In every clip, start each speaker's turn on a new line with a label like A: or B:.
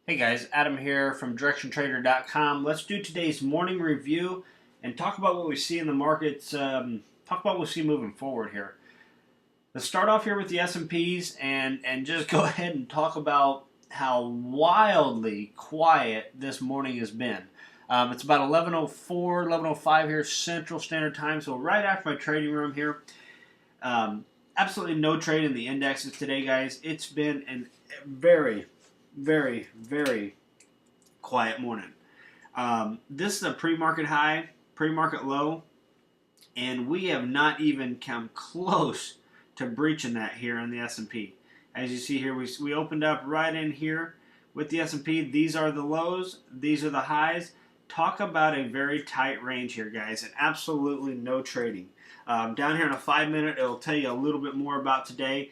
A: Hey guys, Adam here from DirectionTrader.com. Let's do today's morning review and talk about what we see in the markets. Talk about what we see moving forward here. Let's start off here with the S&Ps and just go ahead and talk about how wildly quiet this morning has been. It's about 11:04, 11:05 here Central Standard Time, so right after my trading room here. Absolutely no trade in the indexes today, guys. It's been a very quiet morning. This is a pre-market high, pre-market low, and we have not even come close to breaching that here in the S&P. As you see here, we opened up right in here with the S&P. These are the lows, these are the highs. Talk about a very tight range here, guys, and absolutely no trading. Down here in a 5-minute, it'll tell you a little bit more about today.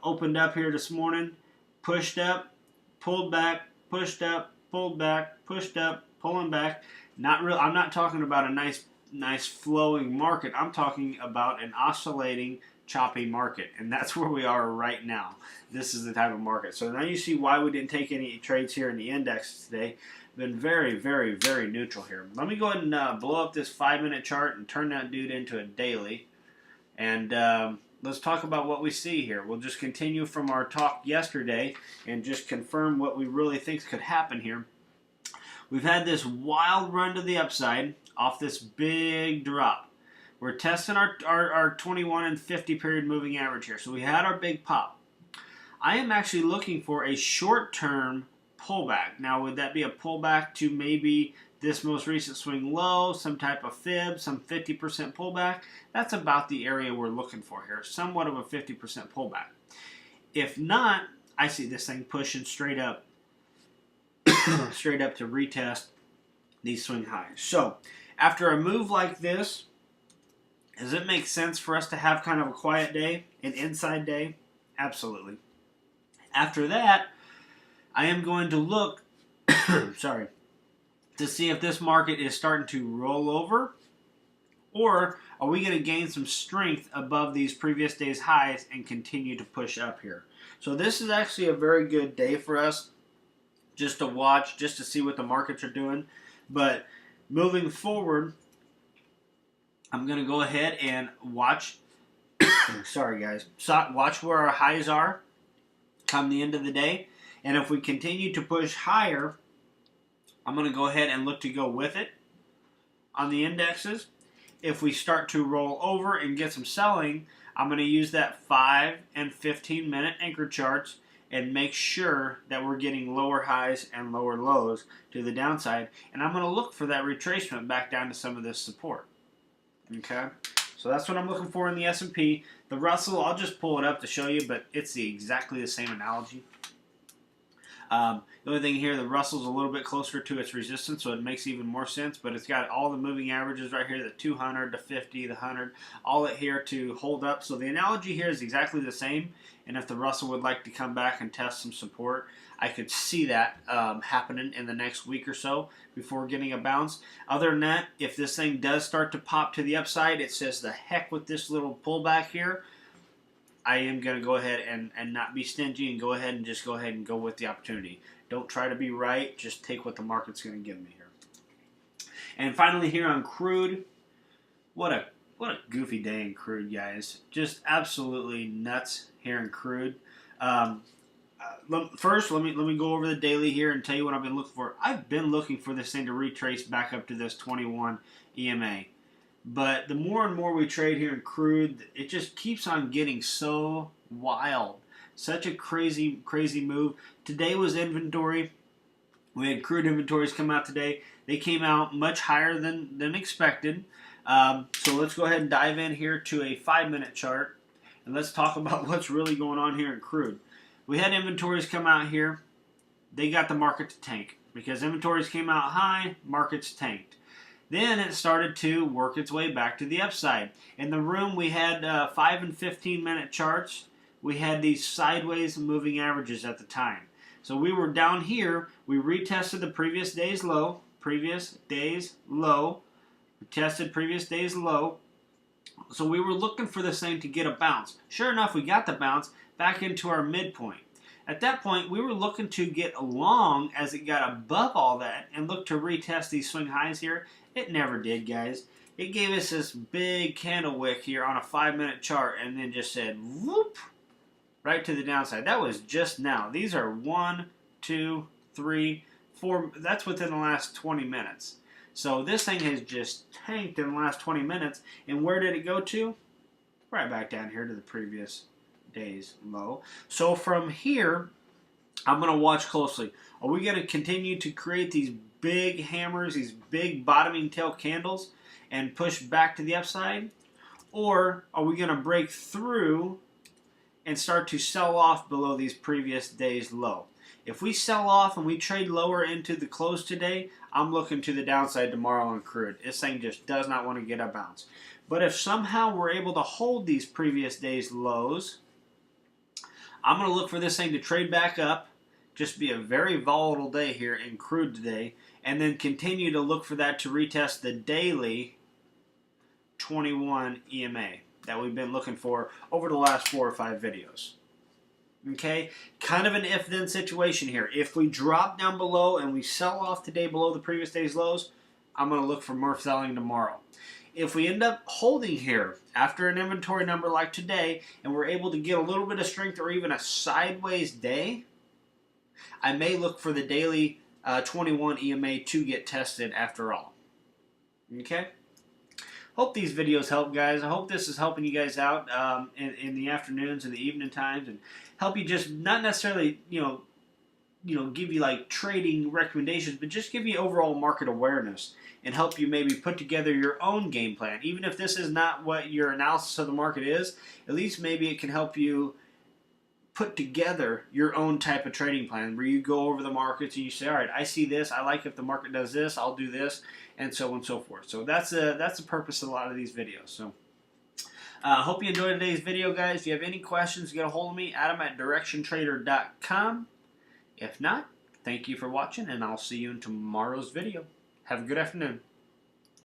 A: Opened up here this morning, pushed up, pulled back, pushed up, pulled back, pushed up, pulling back. I'm not talking about a nice flowing market. I'm talking about an oscillating, choppy market, and that's where we are right now. This is the type of market. So now you see why we didn't take any trades here in the index today. Been very neutral here. Let me go ahead and blow up this 5-minute chart and turn that dude into a daily, and let's talk about what we see here. We'll just continue from our talk yesterday and just confirm what we really think could happen here. We've had this wild run to the upside off this big drop. We're testing our 21 and 50 period moving average here. So we had our big pop. I am actually looking for a short-term pullback. Now, would that be a pullback to maybe this most recent swing low, some type of fib, some 50% pullback? That's about the area we're looking for here, somewhat of a 50% pullback. If not, I see this thing pushing straight up, straight up to retest these swing highs. So, after a move like this, does it make sense for us to have kind of a quiet day, an inside day? Absolutely. After that, I am going to look, sorry, to see if this market is starting to roll over, or are we going to gain some strength above these previous day's highs and continue to push up here. So this is actually a very good day for us just to watch, just to see what the markets are doing. But moving forward, I'm going to go ahead and watch, sorry guys, watch where our highs are come the end of the day. And if we continue to push higher, I'm going to go ahead and look to go with it on the indexes. If we start to roll over and get some selling, I'm going to use that 5 and 15-minute anchor charts and make sure that we're getting lower highs and lower lows to the downside. And I'm going to look for that retracement back down to some of this support. Okay? So that's what I'm looking for in the S&P. The Russell, I'll just pull it up to show you, but it's exactly the same analogy. The only thing here, the Russell's a little bit closer to its resistance, so it makes even more sense, but it's got all the moving averages right here, the 200, the 50, the 100, all it here to hold up. So the analogy here is exactly the same, and if the Russell would like to come back and test some support, I could see that happening in the next week or so before getting a bounce. Other than that, if this thing does start to pop to the upside, it says the heck with this little pullback here. I am going to go ahead and not be stingy and go ahead and go with the opportunity. Don't try to be right. Just take what the market's going to give me here. And finally here on Crude, what a goofy day in Crude, guys. Just absolutely nuts here in Crude. First, let me go over the daily here and tell you what I've been looking for. I've been looking for this thing to retrace back up to this 21 EMA. But the more and more we trade here in Crude, it just keeps on getting so wild. Such a crazy move. Today was inventory. We had crude inventories come out today. They came out much higher than expected. So let's go ahead and dive in here to a 5-minute chart. And let's talk about what's really going on here in Crude. We had inventories come out here. They got the market to tank. Because inventories came out high, markets tanked. Then it started to work its way back to the upside. In the room, we had 5 and 15-minute charts. We had these sideways moving averages at the time. So we were down here. We retested the previous day's low. We tested previous day's low. So we were looking for this thing to get a bounce. Sure enough, we got the bounce back into our midpoint. At that point, we were looking to get long as it got above all that and look to retest these swing highs here. It never did, guys. It gave us this big candle wick here on a 5-minute chart and then just said whoop right to the downside. That was just now. These are 1, 2, 3, 4. That's within the last 20 minutes. So this thing has just tanked in the last 20 minutes. And where did it go to? Right back down here to the previous day's low. So from here, I'm going to watch closely. Are we going to continue to create these big hammers, these big bottoming tail candles, and push back to the upside? Or are we going to break through and start to sell off below these previous day's low? If we sell off and we trade lower into the close today, I'm looking to the downside tomorrow on crude. This thing just does not want to get a bounce. But if somehow we're able to hold these previous day's lows, I'm going to look for this thing to trade back up, just be a very volatile day here in crude today, and then continue to look for that to retest the daily 21 EMA that we've been looking for over the last 4 or 5 videos. Okay, kind of an if-then situation here. If we drop down below and we sell off today below the previous day's lows, I'm going to look for more selling tomorrow. If we end up holding here after an inventory number like today and we're able to get a little bit of strength or even a sideways day, I may look for the daily 21 EMA to get tested after all. Okay? Hope these videos help, guys. I hope this is helping you guys out in the afternoons and the evening times, and help you just not necessarily give you like trading recommendations, but just give you overall market awareness and help you maybe put together your own game plan. Even if this is not what your analysis of the market is, at least maybe it can help you put together your own type of trading plan where you go over the markets and you say, all right, I see this, I like if the market does this, I'll do this, and so on and so forth. So that's the purpose of a lot of these videos. So hope you enjoyed today's video, guys. If you have any questions, get a hold of me, adam@directiontrader.com. If not, thank you for watching, and I'll see you in tomorrow's video. Have a good afternoon.